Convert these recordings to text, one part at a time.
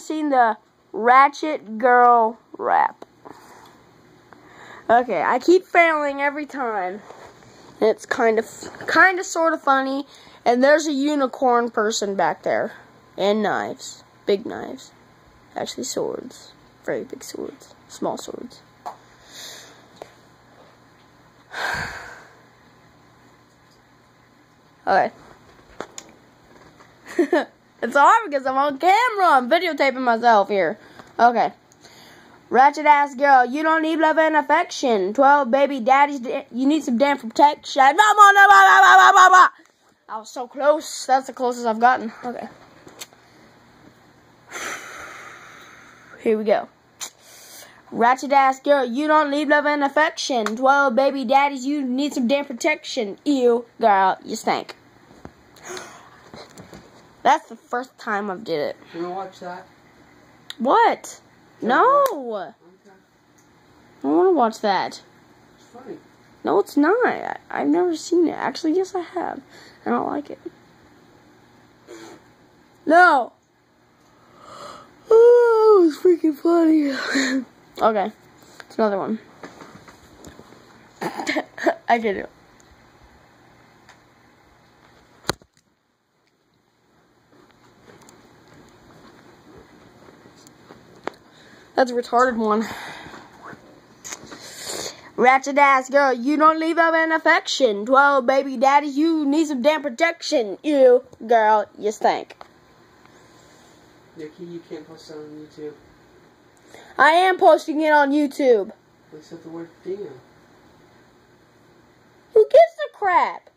Seen the Ratchet Girl rap. Okay, I keep failing every time. It's kind of sort of funny. And there's a unicorn person back there. And knives. Big knives. Actually swords. Very big swords. Small swords. Okay. It's hard because I'm on camera. I'm videotaping myself here. Okay. Ratchet ass girl, you don't need love and affection. 12 baby daddies, you need some damn protection. I was so close. That's the closest I've gotten. Okay. Here we go. Ratchet ass girl, you don't need love and affection. 12 baby daddies, you need some damn protection. Ew, girl, you stink. That's the first time I've did it. You wanna watch that? What? No! Okay. I don't want to watch that. It's funny. No, it's not. I've never seen it. Actually, yes, I have. I don't like it. No! Oh, it was freaking funny. Okay. It's another one. I get it. That's a retarded one. Ratchet ass girl, you don't leave love and affection. 12 baby daddies, you need some damn protection. Ew, girl, you stink. Nikki, you can't post that on YouTube. I am posting it on YouTube. Except the word damn. Who gives a crap?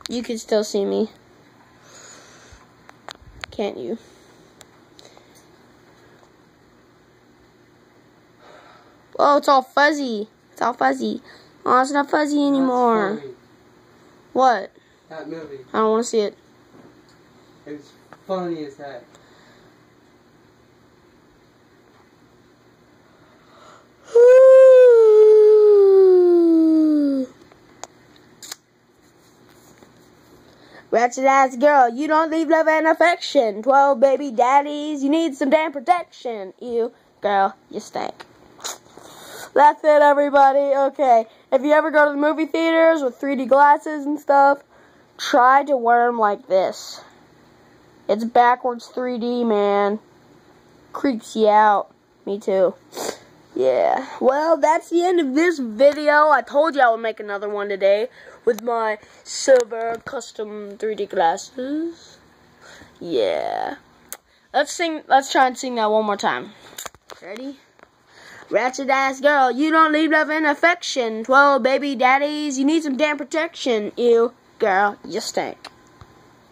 You can still see me. Can't you? Oh, it's all fuzzy. It's all fuzzy. Oh, it's not fuzzy anymore. That's funny. What? That movie. I don't want to see it. It's funny as heck. Ratchet ass girl, you don't leave love and affection. 12 baby daddies, you need some damn protection. Ew, girl, you stink. That's it, everybody. Okay, if you ever go to the movie theaters with 3D glasses and stuff, try to wear them like this. It's backwards 3D, man. Creeps you out. Me too. Yeah, well, that's the end of this video. I told you I would make another one today with my silver custom 3D glasses. Yeah. Let's try and sing that one more time. Ready? Ratchet ass girl, you don't leave love and affection. 12 baby daddies, you need some damn protection. Ew, girl, you stink.